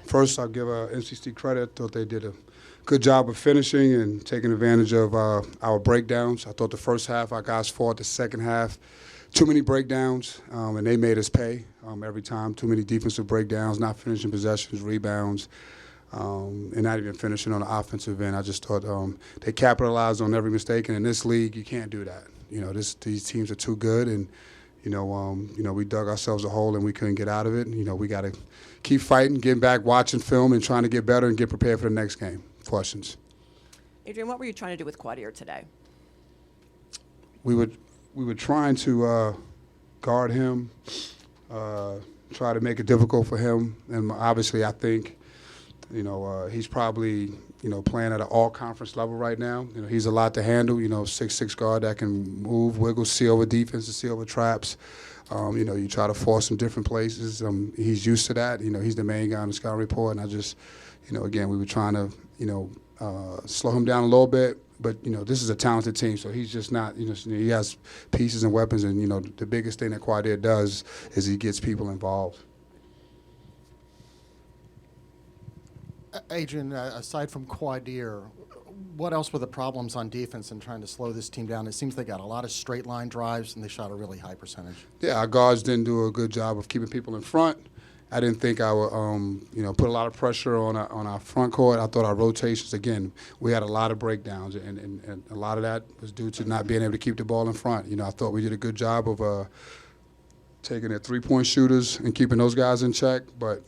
First, I'll give NC State credit. Thought they did a good job of finishing and taking advantage of our breakdowns. I thought the first half our guys fought. The second half, too many breakdowns, and they made us pay every time. Too many defensive breakdowns, not finishing possessions, rebounds, and not even finishing on the offensive end. I just thought they capitalized on every mistake, and in this league, you can't do that. These teams are too good, and we dug ourselves a hole and we couldn't get out of it. We got to keep fighting, getting back, watching film, and trying to get better and get prepared for the next game. Questions? Adrian, what were you trying to do with Quadir today? We were trying to guard him, try to make it difficult for him, and obviously I think he's probably playing at an all-conference level right now. He's a lot to handle. 6'6" guard that can move, wiggle, see over defense, and see over traps. You try to force him different places. He's used to that. He's the main guy on the scouting report, and I just, again, we were trying to, slow him down a little bit. But, this is a talented team, so he's just not, he has pieces and weapons, and, the biggest thing that Quadir does is he gets people involved. Adrian, aside from Quadir, what else were the problems on defense in trying to slow this team down? It seems they got a lot of straight line drives and they shot a really high percentage. Yeah, our guards didn't do a good job of keeping people in front. I didn't think I would, put a lot of pressure on our front court. I thought our rotations, again, we had a lot of breakdowns, and a lot of that was due to not being able to keep the ball in front. I thought we did a good job of taking their three-point shooters and keeping those guys in check, but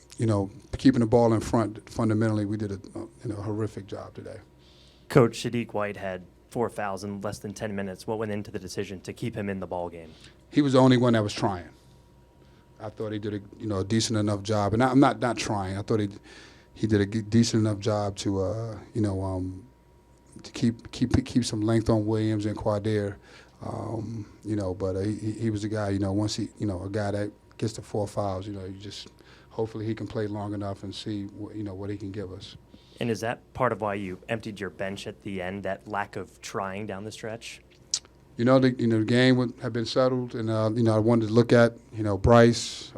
keeping the ball in front, fundamentally, we did a horrific job today. Coach, Sadiq White had 4 fouls in less than 10 minutes. What went into the decision to keep him in the ball game? He was the only one that was trying. I thought he did a decent enough job, and I'm not trying. I thought he did a decent enough job to to keep some length on Williams and Quadir. But he was the guy. Once he a guy that gets to 4 fouls. You just hopefully he can play long enough and see what he can give us. And is that part of why you emptied your bench at the end? That lack of trying down the stretch? The game had been settled, and I wanted to look at Bryce,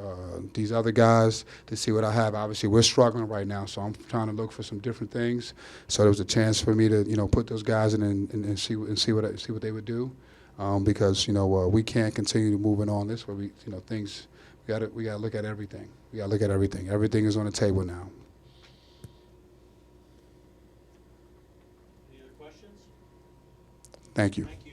these other guys to see what I have. Obviously, we're struggling right now, so I'm trying to look for some different things. So there was a chance for me to put those guys in and see what they would do, because we can't continue moving on this way. We things we got to look at everything. We got to look at everything. Everything is on the table now. Any other questions? Thank you. Thank you.